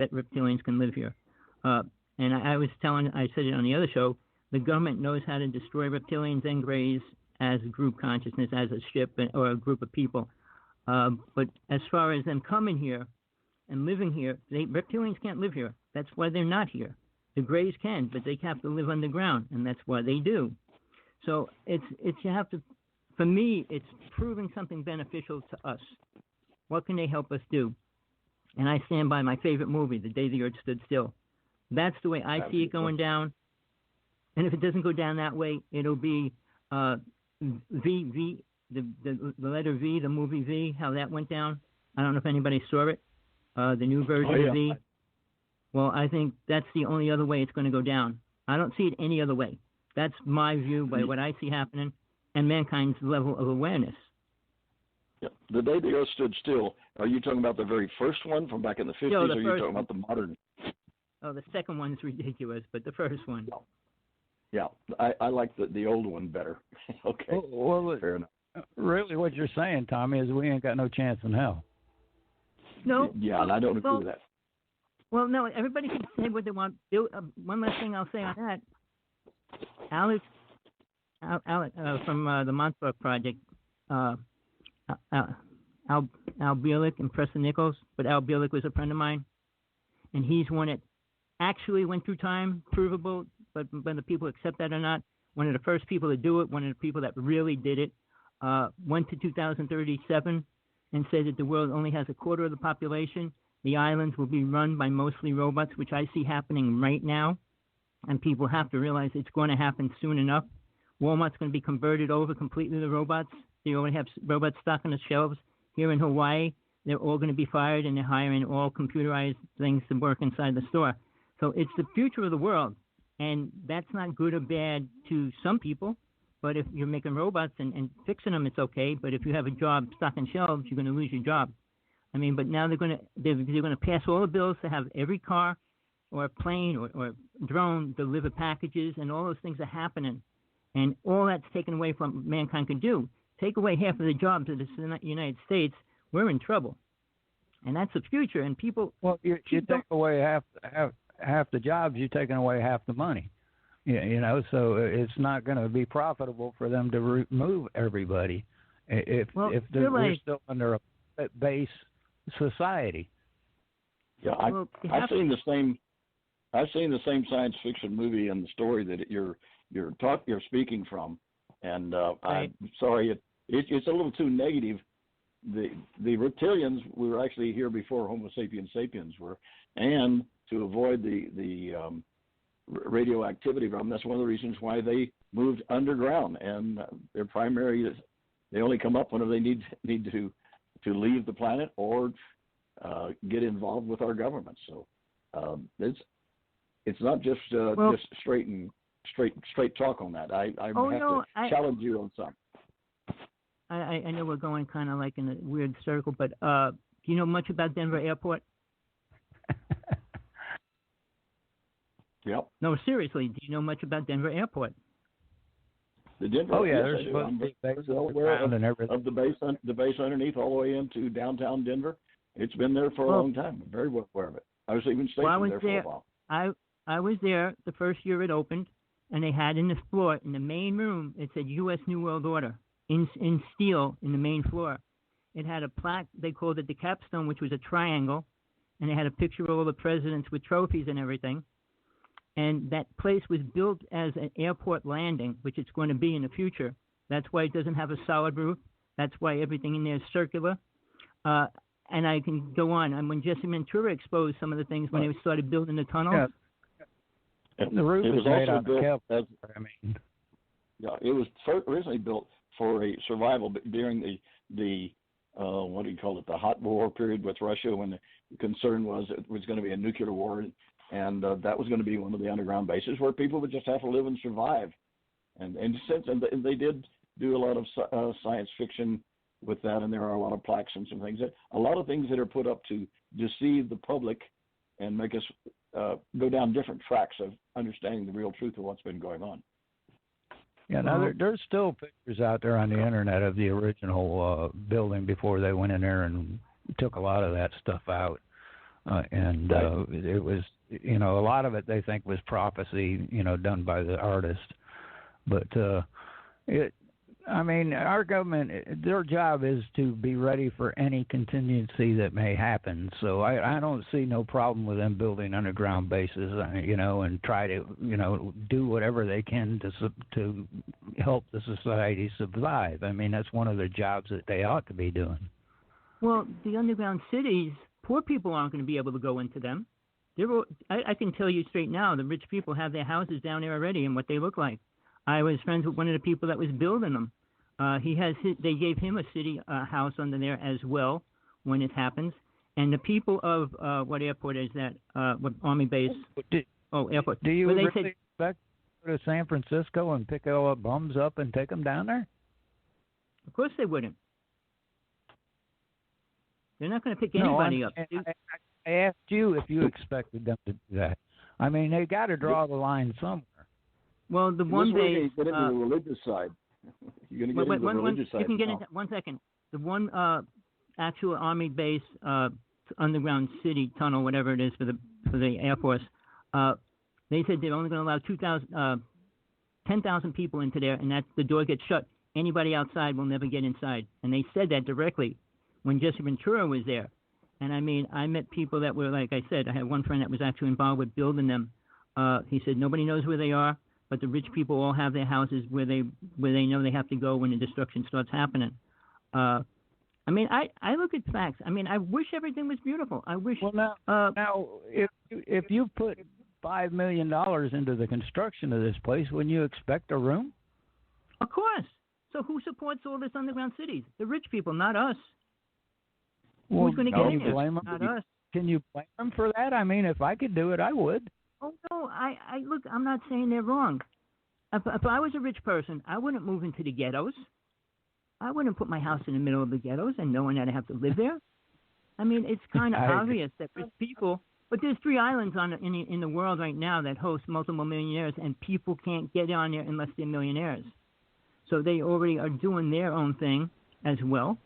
that reptilians can live here. And I said it on the other show, the government knows how to destroy reptilians and greys as a group consciousness, as a ship or a group of people. But as far as them coming here and living here, reptilians can't live here. That's why they're not here. The greys can, but they have to live underground, and that's why they do. So it's you have to. For me, it's proving something beneficial to us. What can they help us do? And I stand by my favorite movie, The Day the Earth Stood Still. That's the way I see it going down. And if it doesn't go down that way, it'll be the letter V, the movie V, how that went down. I don't know if anybody saw it, the new version of V. Well, I think that's the only other way it's going to go down. I don't see it any other way. That's my view by what I see happening and mankind's level of awareness. Yeah. The Day the Earth Stood Still, are you talking about the very first one from back in the 50s, or are you talking about the modern? Oh, the second one's ridiculous, but the first one. Yeah, I like the old one better. Okay, well, fair enough. Really, what you're saying, Tommy, is we ain't got no chance in hell. No. Yeah, and I don't agree with that. Well, no, everybody can say what they want. One last thing I'll say on that. Alex from the Montauk Project, Al Bielek and Preston Nichols, but Al Bielek was a friend of mine, and he's one that actually went through time, provable, but whether people accept that or not, one of the first people to do it, one of the people that really did it, went to 2037 and said that the world only has a quarter of the population. The islands will be run by mostly robots, which I see happening right now, and people have to realize it's going to happen soon enough. Walmart's going to be converted over completely to robots. They already have robots stocked on the shelves here in Hawaii. They're all going to be fired, and they're hiring all computerized things to work inside the store. So it's the future of the world, and that's not good or bad to some people. But if you're making robots and fixing them, it's okay. But if you have a job stocking shelves, you're going to lose your job. I mean, but now they're going to pass all the bills to have every car or plane or drone deliver packages, and all those things are happening. And all that's taken away from mankind can do. Take away half of the jobs of the United States, we're in trouble. And that's the future. And people. Well, you take away half the jobs, you're taking away half the money. So it's not going to be profitable for them to remove everybody if we're still under a base society. Yeah, I've seen the same science fiction movie and the story that you're speaking from, and I'm sorry, it's a little too negative. The reptilians were actually here before Homo sapiens sapiens were, and to avoid the radioactivity problem, that's one of the reasons why they moved underground. And their primary is they only come up whenever they need to leave the planet or get involved with our government. So it's not just just straight talk on that. I challenge you on some. I know we're going kind of like in a weird circle, but do you know much about Denver Airport? Yep. No, seriously, do you know much about Denver Airport? The Denver. Oh yeah, there's of the base underneath all the way into downtown Denver. It's been there for a long time. I'm very well aware of it. I was even stationed there for a while. I was there the first year it opened, and they had in the floor, in the main room, it said U.S. New World Order in steel in the main floor. It had a plaque, they called it the capstone, which was a triangle, and they had a picture of all the presidents with trophies and everything. And that place was built as an airport landing, which it's going to be in the future. That's why it doesn't have a solid roof. That's why everything in there is circular. And I can go on. And when Jesse Ventura exposed some of the things when they started building the tunnels. Yeah. The roof was made out of kelp. It was originally built for a survival during the what do you call it, the hot war period with Russia, when the concern was it was going to be a nuclear war, and that was going to be one of the underground bases where people would just have to live and survive. And they did do a lot of science fiction with that, and there are a lot of plaques and some things a lot of things that are put up to deceive the public and make us go down different tracks of understanding the real truth of what's been going on. Yeah, now there's still pictures out there on the internet of the original building before they went in there and took a lot of that stuff out. It was, a lot of it they think was prophecy, done by the artist. But our government, their job is to be ready for any contingency that may happen. So I don't see no problem with them building underground bases, and try to, do whatever they can to help the society survive. I mean, that's one of their jobs that they ought to be doing. Well, the underground cities, poor people aren't going to be able to go into them. I can tell you straight now, the rich people have their houses down there already and what they look like. I was friends with one of the people that was building them. They gave him a city house under there as well when it happens. And the people of what airport is that? What Army base? Airport. Do you really expect to go to San Francisco and pick all the bums up and take them down there? Of course they wouldn't. They're not going to pick anybody up. I asked you if you expected them to do that. I mean, they got to draw the line somewhere. Well, the one base. Get into the religious side. You're going to get into the religious side. You can get into 1 second. The one actual Army base, underground city tunnel, whatever it is for the Air Force. They said they're only going to allow 10,000 people into there, and the door gets shut. Anybody outside will never get inside, and they said that directly when Jesse Ventura was there. And I mean, I met people that were, like I said, I had one friend that was actually involved with building them. He said nobody knows where they are, but the rich people all have their houses where they know they have to go when the destruction starts happening. I mean, I look at facts. I mean, I wish everything was beautiful. I wish. Well, now, if you put $5 million into the construction of this place, wouldn't you expect a room? Of course. So who supports all this underground cities? The rich people, not us. Well, who's going to get in there? Not us. Can you blame them for that? I mean, if I could do it, I would. Oh no, I look. I'm not saying they're wrong. If I was a rich person, I wouldn't move into the ghettos. I wouldn't put my house in the middle of the ghettos and knowing that I have to live there. I mean, it's kind of obvious that rich people. But there's 3 islands in the world right now that host multiple millionaires, and people can't get on there unless they're millionaires. So they already are doing their own thing as well.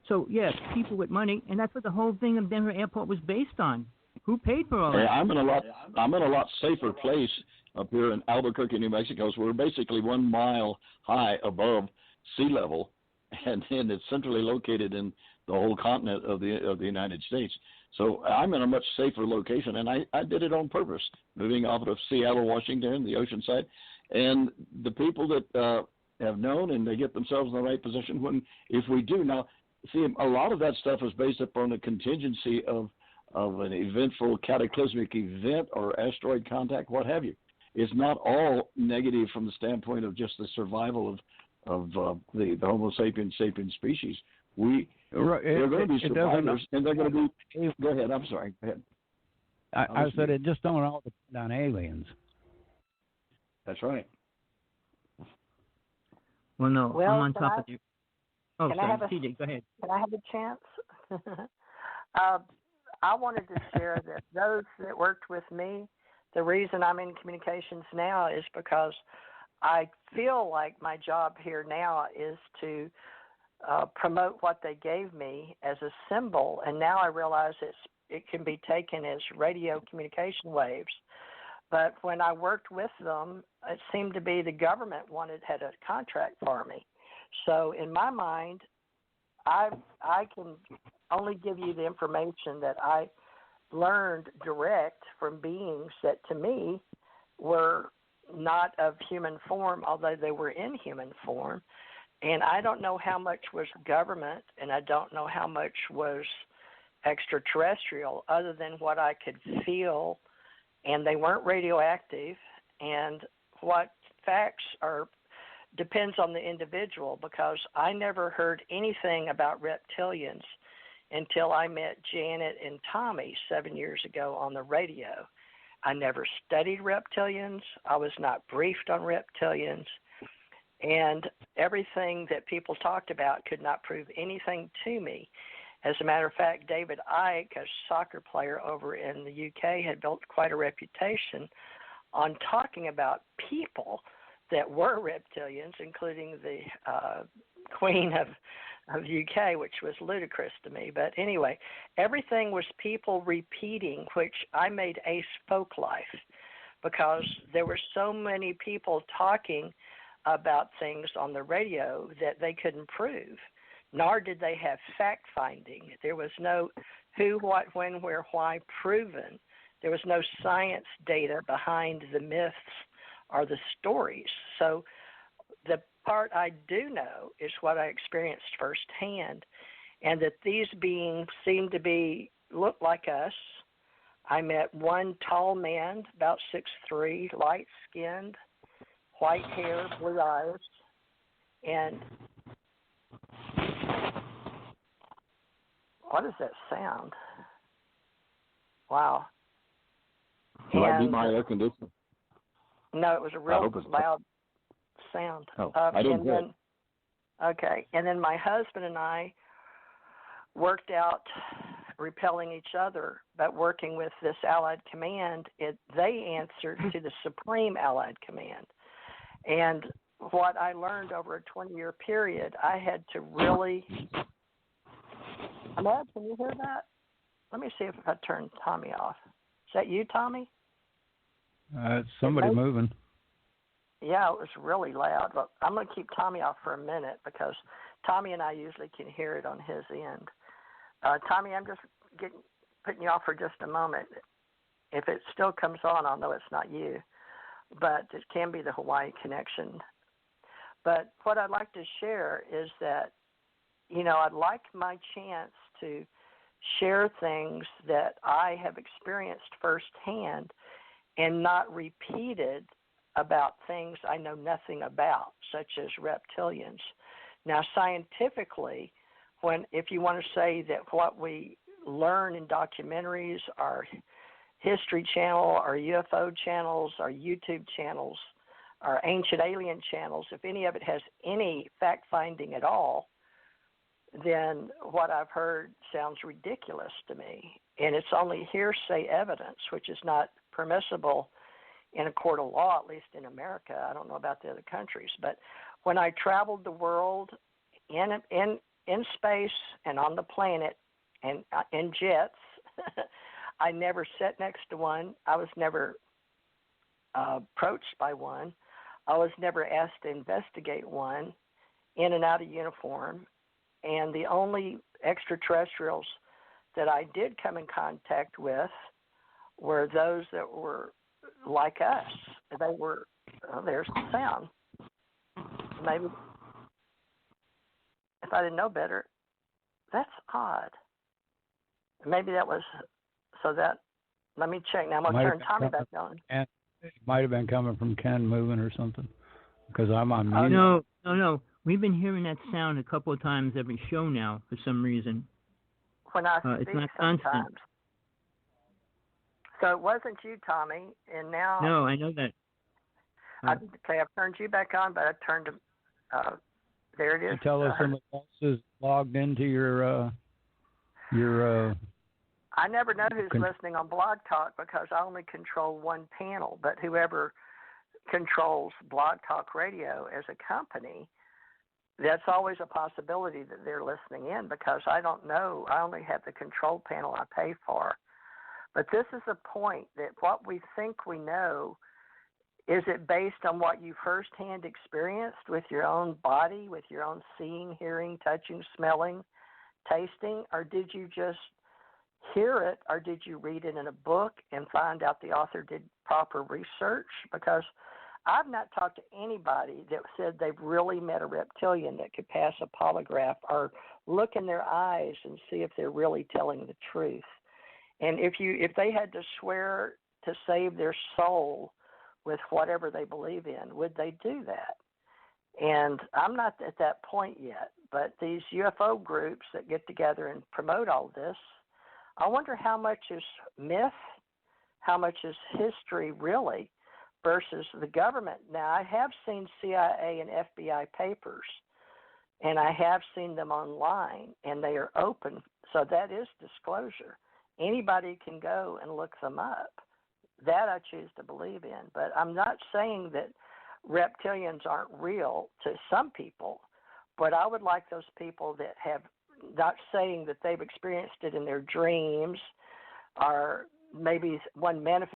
So yes, people with money, and that's what the whole thing of Denver Airport was based on. Who paid for all that? I'm in a lot safer place up here in Albuquerque, New Mexico. So we're basically 1 mile high above sea level, and then it's centrally located in the whole continent of the United States. So I'm in a much safer location, and I did it on purpose, moving off of Seattle, Washington, the ocean side, and the people that have known, and they get themselves in the right position if we do. Now, see, a lot of that stuff is based upon a contingency of an eventful cataclysmic event or asteroid contact, what have you. It's not all negative from the standpoint of just the survival of the Homo sapiens species. They're going to be survivors, and they're going to be. Go ahead. I'm sorry. Go ahead. I said it just don't all depend on aliens. That's right. Well, no, I'm on top of you. Oh, sorry, CJ, go ahead. Can I have a chance? I wanted to share that those that worked with me, the reason I'm in communications now is because I feel like my job here now is to promote what they gave me as a symbol, and now I realize it can be taken as radio communication waves. But when I worked with them, it seemed to be the government had a contract for me. So in my mind, I can only give you the information that I learned direct from beings that to me were not of human form, although they were in human form. And I don't know how much was government, and I don't know how much was extraterrestrial, other than what I could feel. And they weren't radioactive, and what facts are depends on the individual, because I never heard anything about reptilians until I met Janet and Tommy 7 years ago on the radio. I never studied reptilians. I was not briefed on reptilians, and everything that people talked about could not prove anything to me. As a matter of fact, David Icke, a soccer player over in the UK, had built quite a reputation on talking about people that were reptilians, including the queen of of UK, which was ludicrous to me. But anyway, everything was people repeating, which I made Ace Folk Life, because there were so many people talking about things on the radio that they couldn't prove, nor did they have fact-finding. There was no who, what, when, where, why proven. There was no science data behind the myths or the stories. So the part I do know is what I experienced firsthand, and that these beings seem to look like us. I met one tall man, about 6'3", light-skinned, white hair, blue eyes, and what is that sound? Wow. Might be my air conditioner. No, it was a real loud sound. Oh, I didn't hear it. Okay, and then my husband and I worked out repelling each other, but working with this Allied Command, they answered to the Supreme Allied Command. And what I learned over a 20-year period, I had to really... Ahmed, can you hear that? Let me see if I turn Tommy off. Is that you, Tommy? It's somebody moving. Yeah, it was really loud. But I'm going to keep Tommy off for a minute because Tommy and I usually can hear it on his end. Tommy, I'm just putting you off for just a moment. If it still comes on, I'll know it's not you. But it can be the Hawaii connection. But what I'd like to share is that, I'd like my chance to share things that I have experienced firsthand and not repeated about things I know nothing about, such as reptilians. Now, scientifically, if you want to say that what we learn in documentaries, our History Channel, our UFO channels, our YouTube channels, our Ancient Alien channels, if any of it has any fact-finding at all, then what I've heard sounds ridiculous to me. And it's only hearsay evidence, which is not permissible in a court of law, at least in America. I don't know about the other countries. But when I traveled the world in space and on the planet and in jets, I never sat next to one. I was never approached by one. I was never asked to investigate one in and out of uniform. And the only extraterrestrials that I did come in contact with were those that were like us. They were, there's the sound. Maybe, if I didn't know better, that's odd. Maybe that was, let me check. Now I'm going to turn Tommy back on. And it might have been coming from Ken moving or something, because I'm on mute. No. We've been hearing that sound a couple of times every show now for some reason. When I speak it's not sometimes. constant. So it wasn't you, Tommy, and now... No, I know that. Okay, I've turned you back on, but I turned him... there it is. Tell us somebody else is logged into your I never know who's listening on Blog Talk because I only control one panel, but whoever controls Blog Talk Radio as a company, that's always a possibility that they're listening in because I don't know. I only have the control panel I pay for. But this is the point that what we think we know, is it based on what you firsthand experienced with your own body, with your own seeing, hearing, touching, smelling, tasting, or did you just hear it, or did you read it in a book and find out the author did proper research? Because I've not talked to anybody that said they've really met a reptilian that could pass a polygraph or look in their eyes and see if they're really telling the truth. And if they had to swear to save their soul with whatever they believe in, would they do that? And I'm not at that point yet, but these UFO groups that get together and promote all this, I wonder how much is myth, how much is history really, versus the government. Now, I have seen CIA and FBI papers, and I have seen them online, and they are open, so that is disclosure. Anybody can go and look them up. That I choose to believe in, but I'm not saying that reptilians aren't real to some people, But I would like those people that have, not saying that they've experienced it in their dreams, or maybe one manifest